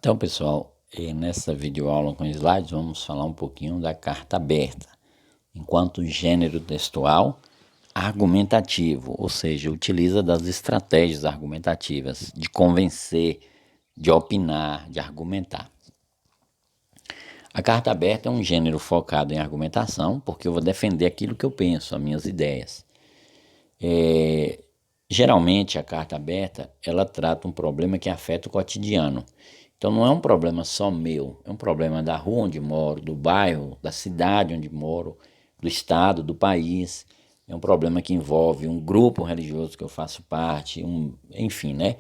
Então, pessoal, nessa videoaula com slides, vamos falar um pouquinho da carta aberta, enquanto gênero textual argumentativo, ou seja, utiliza das estratégias argumentativas de convencer, de opinar, de argumentar. A carta aberta é um gênero focado em argumentação, porque eu vou defender aquilo que eu penso, as minhas ideias. Geralmente, a carta aberta, ela trata um problema que afeta o cotidiano. Então, não é um problema só meu, é um problema da rua onde moro, do bairro, da cidade onde moro, do estado, do país. É um problema que envolve um grupo religioso que eu faço parte, enfim, né?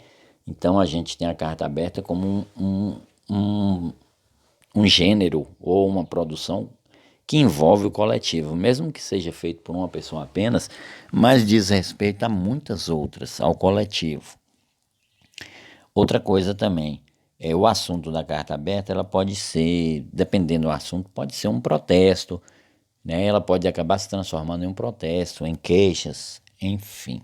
Então, a gente tem a carta aberta como um gênero ou uma produção que envolve o coletivo, mesmo que seja feito por uma pessoa apenas, mas diz respeito a muitas outras, ao coletivo. Outra coisa também, o assunto da carta aberta, ela pode ser, dependendo do assunto, pode ser um protesto, né? Ela pode acabar se transformando em um protesto, em queixas, enfim.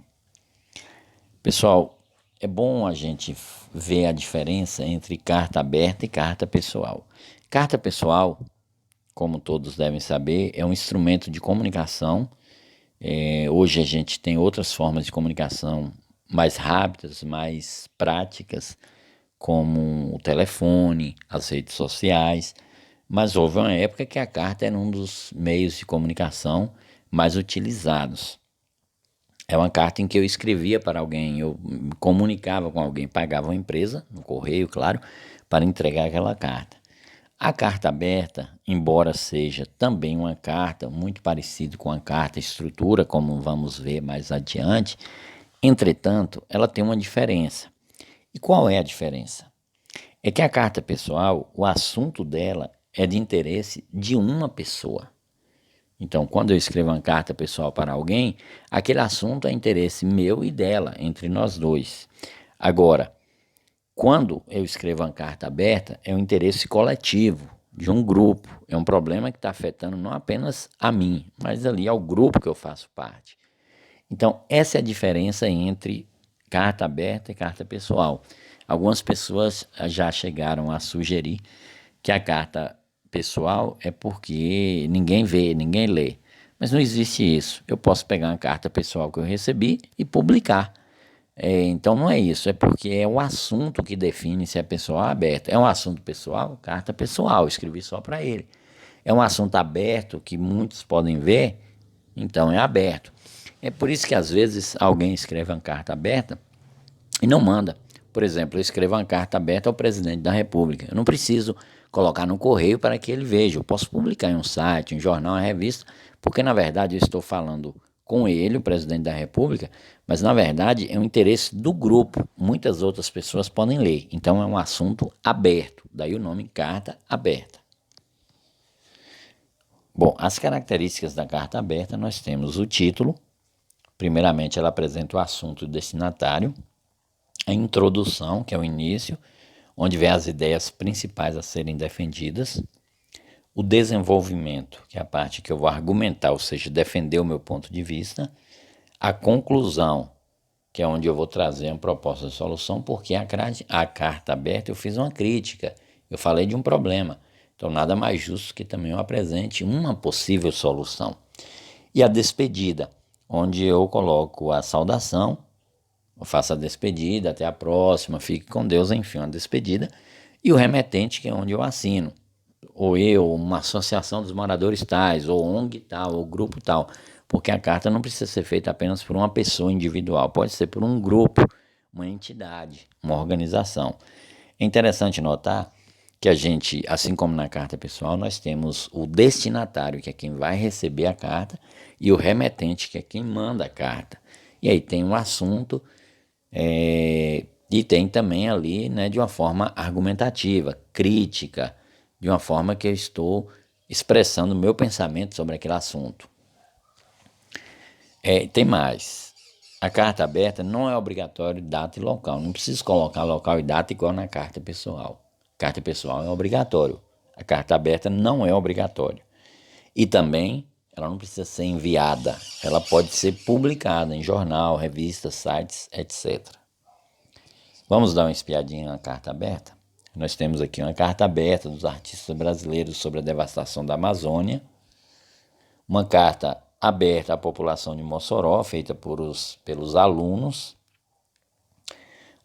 Pessoal, é bom a gente ver a diferença entre carta aberta e carta pessoal. Carta pessoal, como todos devem saber, é um instrumento de comunicação. Hoje a gente tem outras formas de comunicação mais rápidas, mais práticas, como o telefone, as redes sociais, mas houve uma época que a carta era um dos meios de comunicação mais utilizados. É uma carta em que eu escrevia para alguém, eu me comunicava com alguém, pagava uma empresa, no correio, claro, para entregar aquela carta. A carta aberta, embora seja também uma carta muito parecida com a carta estrutura, como vamos ver mais adiante, entretanto, ela tem uma diferença. E qual é a diferença? É que a carta pessoal, o assunto dela é de interesse de uma pessoa. Então, quando eu escrevo uma carta pessoal para alguém, aquele assunto é interesse meu e dela, entre nós dois. Agora, quando eu escrevo uma carta aberta, é um interesse coletivo, de um grupo. É um problema que está afetando não apenas a mim, mas ali ao grupo que eu faço parte. Então, essa é a diferença entre carta aberta e carta pessoal. Algumas pessoas já chegaram a sugerir que a carta pessoal é porque ninguém vê, ninguém lê. Mas não existe isso. Eu posso pegar uma carta pessoal que eu recebi e publicar. Então não é isso, é porque é o assunto que define se é pessoal ou aberto. É um assunto pessoal, carta pessoal, escrevi só para ele. É um assunto aberto que muitos podem ver, então é aberto. É por isso que às vezes alguém escreve uma carta aberta e não manda. Por exemplo, eu escrevo uma carta aberta ao presidente da República. Eu não preciso colocar no correio para que ele veja. Eu posso publicar em um site, um jornal, uma revista, porque na verdade eu estou falando com ele, o presidente da República, mas na verdade é um interesse do grupo. Muitas outras pessoas podem ler. Então é um assunto aberto. Daí o nome carta aberta. Bom, as características da carta aberta, nós temos o título. Primeiramente, ela apresenta o assunto do destinatário. A introdução, que é o início, onde vem as ideias principais a serem defendidas. O desenvolvimento, que é a parte que eu vou argumentar, ou seja, defender o meu ponto de vista. A conclusão, que é onde eu vou trazer uma proposta de solução, porque a carta aberta eu fiz uma crítica, eu falei de um problema. Então, nada mais justo que também eu apresente uma possível solução. E a despedida, onde eu coloco a saudação, eu faço a despedida, até a próxima, fique com Deus, enfim, uma despedida. E o remetente, que é onde eu assino. Ou eu, uma associação dos moradores tais, ou ONG tal, ou grupo tal. Porque a carta não precisa ser feita apenas por uma pessoa individual, pode ser por um grupo, uma entidade, uma organização. É interessante notar que a gente, assim como na carta pessoal, nós temos o destinatário, que é quem vai receber a carta, e o remetente, que é quem manda a carta. E aí tem um assunto, e tem também ali, né, de uma forma argumentativa, crítica, de uma forma que eu estou expressando o meu pensamento sobre aquele assunto. Tem mais. A carta aberta não é obrigatório data e local. Não preciso colocar local e data igual na carta pessoal. Carta pessoal é obrigatório. A carta aberta não é obrigatória. E também ela não precisa ser enviada. Ela pode ser publicada em jornal, revistas, sites, etc. Vamos dar uma espiadinha na carta aberta? Nós temos aqui uma carta aberta dos artistas brasileiros sobre a devastação da Amazônia, uma carta aberta à população de Mossoró, feita pelos alunos,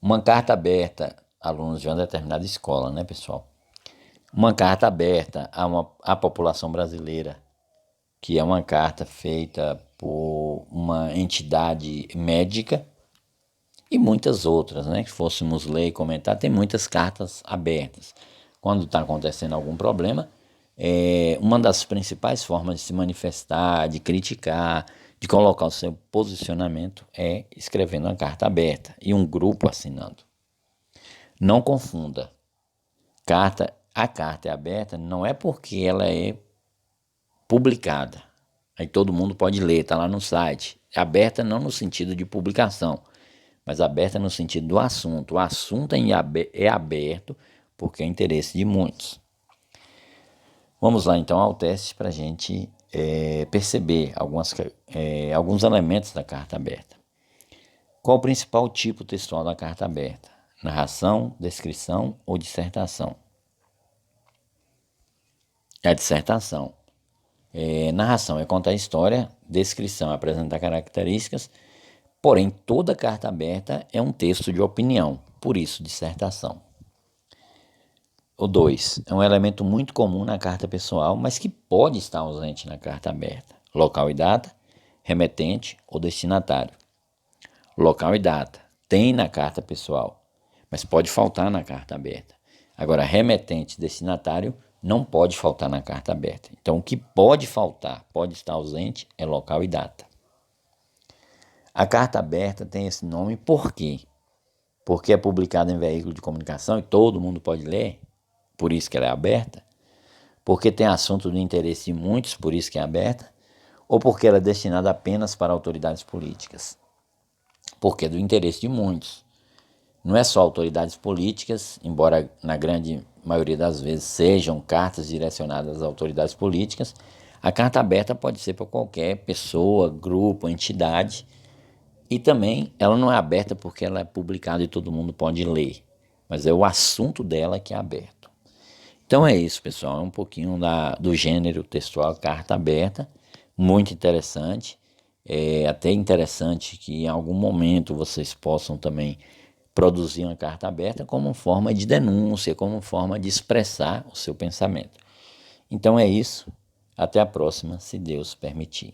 uma carta aberta, alunos de uma determinada escola, né, pessoal? Uma carta aberta à população brasileira, que é uma carta feita por uma entidade médica, e muitas outras, né? Que fôssemos ler e comentar, tem muitas cartas abertas. Quando está acontecendo algum problema, uma das principais formas de se manifestar, de criticar, de colocar o seu posicionamento é escrevendo uma carta aberta e um grupo assinando. Não confunda. A carta é aberta não é porque ela é publicada. Aí todo mundo pode ler, está lá no site. É aberta não no sentido de publicação, mas aberta no sentido do assunto. O assunto é aberto porque é interesse de muitos. Vamos lá então ao teste para a gente perceber alguns elementos da carta aberta. Qual o principal tipo textual da carta aberta? Narração, descrição ou dissertação? É a dissertação. Narração é contar a história, descrição é apresentar características, porém toda carta aberta é um texto de opinião, por isso dissertação. O 2. É um elemento muito comum na carta pessoal, mas que pode estar ausente na carta aberta. Local e data, remetente ou destinatário. Local e data tem na carta pessoal, mas pode faltar na carta aberta. Agora, remetente e destinatário não pode faltar na carta aberta. Então, o que pode faltar, pode estar ausente, é local e data. A carta aberta tem esse nome por quê? Porque é publicada em veículo de comunicação e todo mundo pode ler, por isso que ela é aberta? Porque tem assunto do interesse de muitos, por isso que é aberta? Ou porque ela é destinada apenas para autoridades políticas? Porque é do interesse de muitos. Não é só autoridades políticas, embora na grande maioria das vezes sejam cartas direcionadas às autoridades políticas, a carta aberta pode ser para qualquer pessoa, grupo, entidade, e também ela não é aberta porque ela é publicada e todo mundo pode ler, mas é o assunto dela que é aberto. Então é isso, pessoal, é um pouquinho do gênero textual carta aberta, muito interessante. É até interessante que em algum momento vocês possam também produzir uma carta aberta como forma de denúncia, como forma de expressar o seu pensamento. Então é isso, até a próxima, se Deus permitir.